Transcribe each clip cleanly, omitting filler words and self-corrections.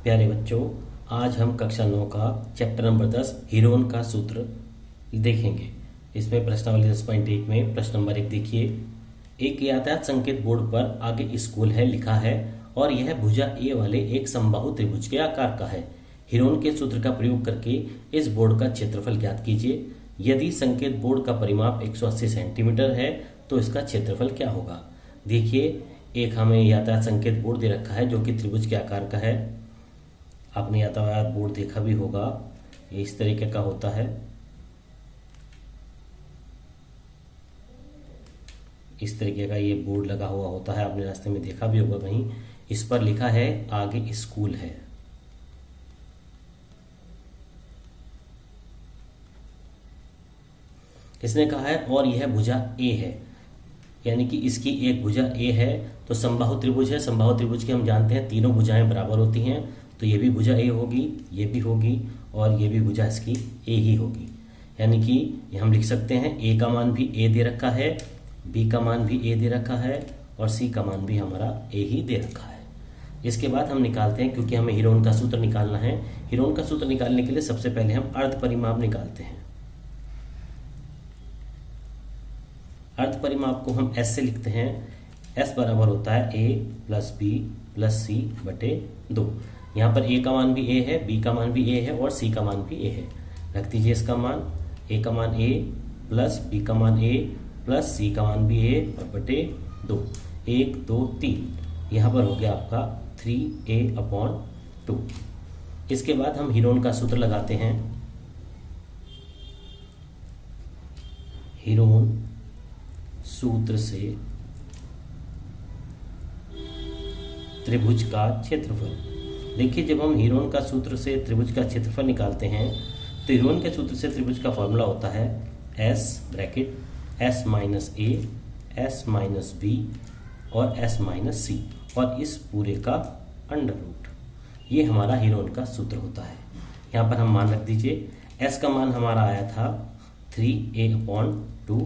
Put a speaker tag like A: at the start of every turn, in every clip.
A: प्यारे बच्चों, आज हम कक्षा 9 का चैप्टर नंबर 10 हीरोन का सूत्र देखेंगे। इसमें प्रश्नावली 10.1 में प्रश्न नंबर 1 देखिए। एक यातायात संकेत बोर्ड पर आगे स्कूल है लिखा है और यह भुजा ए वाले एक समबाहु त्रिभुज के आकार का है। हीरोन के सूत्र का प्रयोग करके इस बोर्ड का क्षेत्रफल ज्ञात कीजिए। यदि संकेत बोर्ड का परिमाप 180 सेंटीमीटर है तो इसका क्षेत्रफल क्या होगा। देखिए, एक हमें यातायात संकेत बोर्ड दे रखा है जो कि त्रिभुज के आकार का है। आपने यातायात बोर्ड देखा भी होगा, ये इस तरीके का होता है। इस तरीके का ये बोर्ड लगा हुआ होता है, आपने रास्ते में देखा भी होगा कहीं। इस पर लिखा है आगे स्कूल है। इसने कहा है और यह भुजा ए है, यानी कि इसकी एक भुजा ए है। तो समबाहु त्रिभुज है, समबाहु त्रिभुज की हम जानते हैं तीनों भुजाएं बराबर होती हैं। तो ये भी भुजा ए होगी, ये भी होगी और ये भी भुजा इसकी ए ही होगी। यानी कि ये हम लिख सकते हैं ए का मान भी ए दे रखा है, बी का मान भी ए दे रखा है और सी का मान भी हमारा ए ही दे रखा है। इसके बाद हम निकालते हैं, क्योंकि हमें हीरोन का सूत्र निकालना है। हीरोन का सूत्र निकालने के लिए सबसे पहले हम अर्ध परिमाप निकालते हैं। अर्ध परिमाप को हम एस से लिखते हैं। एस बराबर होता है ए प्लस बी प्लस सी बटे 2। यहाँ पर ए का मान भी ए है, बी का मान भी ए है और सी का मान भी ए है। रख दीजिए इसका मान, ए का मान ए प्लस बी का मान ए प्लस सी का मान भी ए और बटे 2। 1 2 3, यहाँ पर हो गया आपका 3a/2। इसके बाद हम हीरोन का सूत्र लगाते हैं। हीरोन सूत्र से त्रिभुज का क्षेत्रफल। देखिए, जब हम हीरोन का सूत्र से त्रिभुज का क्षेत्रफल निकालते हैं तो हीरोन के सूत्र से त्रिभुज का फॉर्मूला होता है s ब्रैकेट s माइनस ए s माइनस बी और s माइनस सी और इस पूरे का अंडर रूट। ये हमारा हीरोन का सूत्र होता है। यहाँ पर हम मान रख दीजिए। s का मान हमारा आया था 3a/2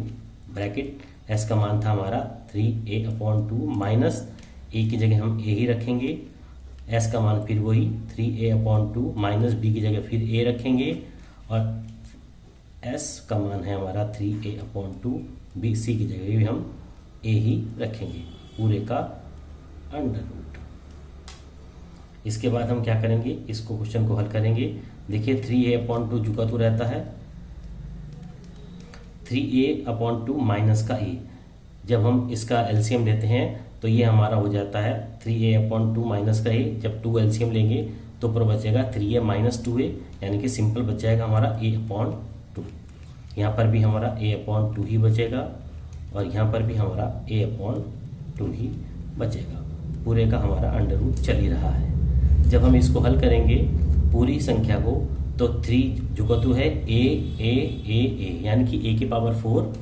A: ब्रैकेट, s का मान था हमारा 3a/2 माइनस ए की जगह हम ए ही रखेंगे। s का मान फिर वही 3a/2 माइनस बी की जगह फिर ए रखेंगे और s का मान है हमारा 3a/2, बी सी की जगह भी हम ए ही रखेंगे, पूरे का अंडर रूट। इसके बाद हम क्या करेंगे, इसको क्वेश्चन को हल करेंगे। देखिए 3a/2 जुका तो रहता है, 3a/2 माइनस का ए। जब हम इसका एलसीएम लेते हैं तो ये हमारा हो जाता है 3a/2 माइनस का ए। जब 2 एलसीएम लेंगे तो ऊपर बचेगा 3a माइनस 2a, यानी कि सिंपल बच जाएगा हमारा a/2। यहाँ पर भी हमारा a/2 ही बचेगा और यहाँ पर भी हमारा a/2 ही बचेगा। पूरे का हमारा अंडर रूट चल ही रहा है। जब हम इसको हल करेंगे पूरी संख्या को तो 3 जुगतु है a, यानी कि a की पावर 4,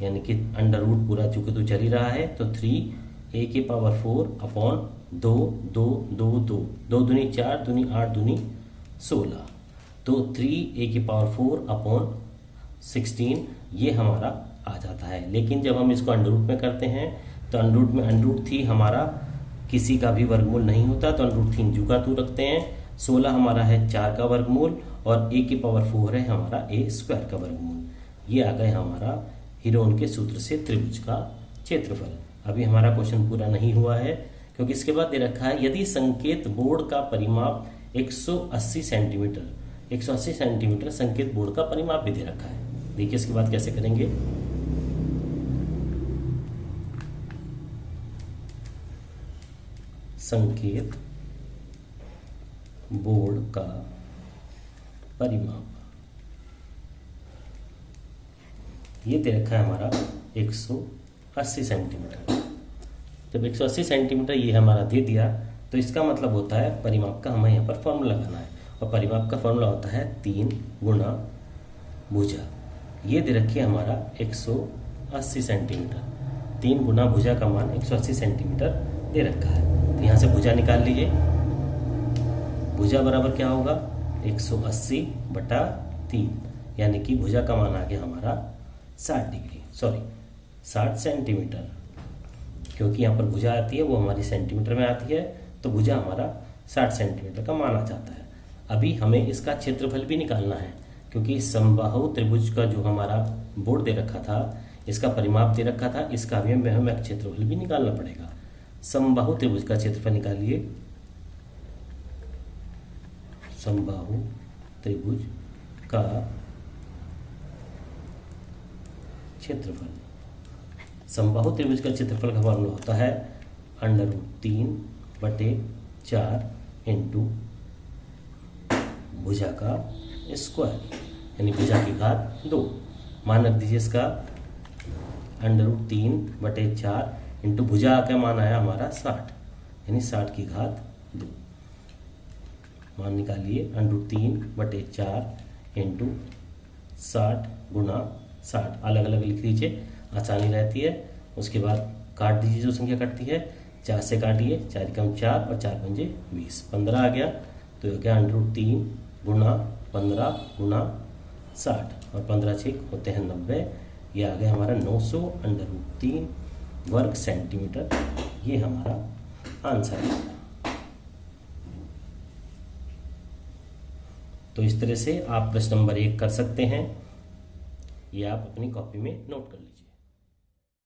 A: यानी कि अंडर रूट पूरा चूंकि तो चल ही रहा है तो 3a की पावर 4/2 2 2 2 2 दूनी 4 दूनी 8 दूनी 16, तो 3a की पावर 4/16 ये हमारा आ जाता है। लेकिन जब हम इसको अंडर रूट में करते हैं तो अंडर रूट में अंडर रूट 3 हमारा किसी का भी वर्गमूल नहीं होता, तो अंडर रूट 3 जुगा तू रखते हैं। 16 हमारा है 4 का वर्गमूल और a की पावर 4 है हमारा a² का वर्गमूल। ये आ गए हमारा हीरोन के सूत्र से त्रिभुज का क्षेत्रफल। अभी हमारा क्वेश्चन पूरा नहीं हुआ है, क्योंकि इसके बाद दे रखा है यदि संकेत बोर्ड का परिमाप 180 सेंटीमीटर संकेत बोर्ड का परिमाप भी दे रखा है। देखिए इसके बाद कैसे करेंगे। संकेत बोर्ड का परिमाप ये दे रखा है हमारा 180 सेंटीमीटर। जब 180 सेंटीमीटर ये हमारा दे दिया तो इसका मतलब होता है परिमाप का हमें यहाँ पर फॉर्मूला लगाना है और परिमाप का फॉर्मूला होता है 3 गुना भुजा। ये दे रखी है हमारा 180 सेंटीमीटर। 3 गुना भुजा का मान 180 सेंटीमीटर दे रखा है। तो यहाँ से भुजा निकाल लीजिए। भुजा बराबर क्या होगा 180/3, यानी कि भुजा का मान आ गया हमारा 60 सेंटीमीटर। क्योंकि यहाँ पर भुजा आती है वो हमारी सेंटीमीटर में आती है, तो भुजा हमारा 60 सेंटीमीटर का मान आ जाता है। अभी हमें इसका क्षेत्रफल भी निकालना है, क्योंकि समबाहु त्रिभुज का जो हमारा बोर्ड दे रखा था, इसका परिमाप दे रखा था, इसका भी हमें क्षेत्रफल भी निकालना पड़ेगा। समबाहु त्रिभुज का क्षेत्रफल निकालिए। समबाहु त्रिभुज का क्षेत्रफल, समबाहु त्रिभुज का क्षेत्रफल का फॉर्मूला होता है √3/4 इंटू भुजा का स्क्वायर, यानी भुजा की घात 2। मान रख दीजिए इसका √3/4 इंटू भुजा का मान आया हमारा 60, यानी 60 की घात 2। मान निकालिए √3/4 इंटू 60 गुणा 60, अलग अलग लिख लीजिए, आसानी रहती है। उसके बाद काट दीजिए, जो संख्या कटती है 4 से काटिए, 4 कम 4 और 4 पंजे 20, 15 आ गया। तो ये क्या √3 गुणा 15 गुणा 60 और 15 छेक होते हैं 90। ये आ गया हमारा 900 √3 वर्ग सेंटीमीटर। ये हमारा आंसर है। तो इस तरह से आप प्रश्न नंबर 1 कर सकते हैं। ये आप अपनी कॉपी में नोट कर लीजिए।